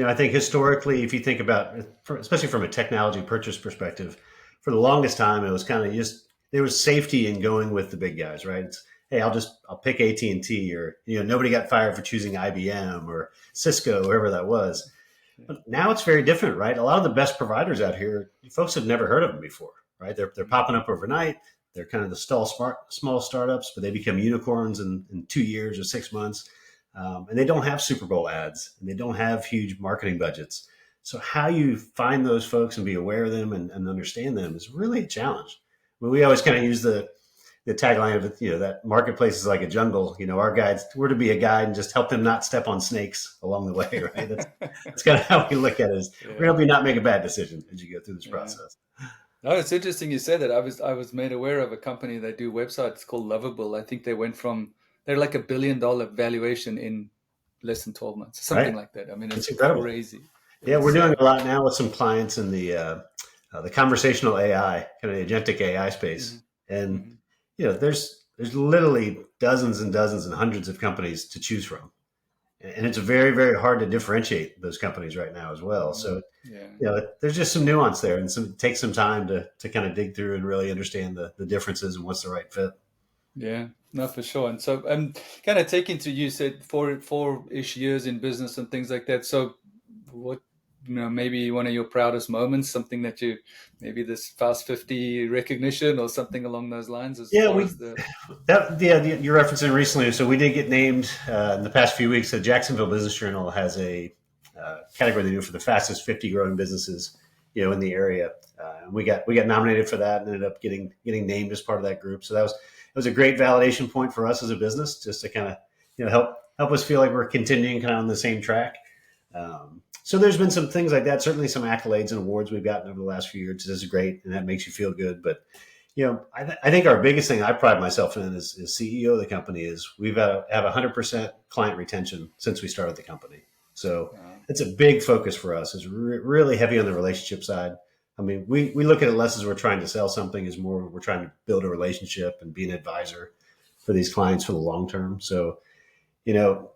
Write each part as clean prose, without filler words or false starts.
I think historically, if you think about, especially from a technology purchase perspective, for the longest time, it was kind of just there was safety in going with the big guys, right? It's, hey, I'll pick AT&T, or nobody got fired for choosing IBM or Cisco, whoever that was. Yeah. But now it's very different, right? A lot of the best providers out here, folks have never heard of them before, right? They're Mm. popping up overnight. They're kind of the small startups, but they become unicorns in 2 years or 6 months. And they don't have Super Bowl ads, and they don't have huge marketing budgets. So how you find those folks and be aware of them and understand them is really a challenge. I mean, we always kind of use the tagline of it, that marketplace is like a jungle. Our guides, we're to be a guide and just help them not step on snakes along the way, right? That's kind of how we look at it. Is we're Yeah. help you not make a bad decision as you go through this Yeah. process. No, it's interesting you said that. I was made aware of a company that do websites called Lovable. I think they're like $1 billion valuation in less than 12 months, something Right? like that. I mean, It's it's incredible. crazy. Yeah, we're It's doing a lot now with some clients in the conversational AI, kind of the agentic AI mhm, space, and mhm. there's literally dozens and dozens and hundreds of companies to choose from, and it's very very hard to differentiate those companies right now as well. So Yeah. there's just some nuance there, and take some time to kind of dig through and really understand the differences and what's the right fit. Yeah, no, for sure. And so I'm kind of taking to you said four-ish years in business and things like that. So what, maybe one of your proudest moments, something that maybe this Fast 50 recognition or something along those lines as Yeah, far we as the, you're referencing recently. So we did get named in the past few weeks. The Jacksonville Business Journal has a category they do for the fastest 50 growing businesses, in the area. And we got nominated for that, and ended up getting named as part of that group. So it was a great validation point for us as a business, just to kind of help us feel like we're continuing kind of on the same track. So there's been some things like that. Certainly some accolades and awards we've gotten over the last few years. This is great, and that makes you feel good. But I think our biggest thing I pride myself in as CEO of the company is we've have 100% client retention since we started the company. So it's a big focus for us. It's really heavy on the relationship side. I mean, we look at it less as we're trying to sell something, as more we're trying to build a relationship and be an advisor for these clients for the long term. So, you know,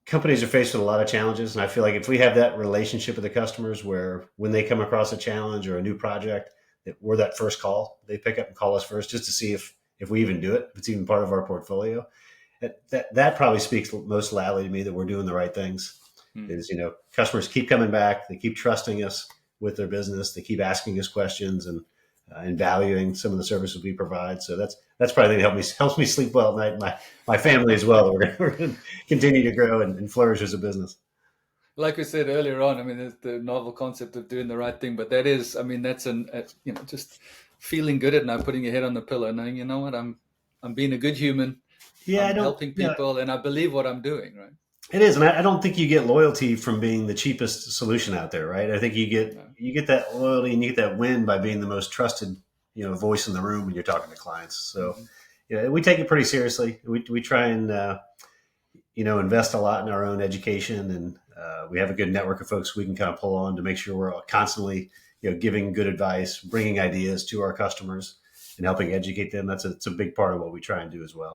companies are faced with a lot of challenges, and I feel like if we have that relationship with the customers, where when they come across a challenge or a new project, that we're that first call. They pick up and call us first, just to see if we even do it, if it's even part of our portfolio. That probably speaks most loudly to me that we're doing the right things. hmm. Is customers keep coming back, they keep trusting us with their business, they keep asking us questions and valuing some of the services we provide. So that's probably the thing that helps me sleep well at night. My family as well. We're going to continue to grow and flourish as a business. Like we said earlier on, I mean, there's the novel concept of doing the right thing, but that is, I mean, that's just feeling good at night, putting your head on the pillow, knowing, you know what, I'm being a good human, Yeah, I I'm don't. helping Yeah, people, and I believe what I'm doing, right? it is, and I don't think you get loyalty from being the cheapest solution out there, right? I think No. you get that loyalty and you get that win by being the most trusted, voice in the room when you're talking to clients. So, Mhm. we take it pretty seriously. We try and invest a lot in our own education, and we have a good network of folks we can kind of pull on to make sure we're constantly giving good advice, bringing ideas to our customers, and helping educate them. It's a big part of what we try and do as well.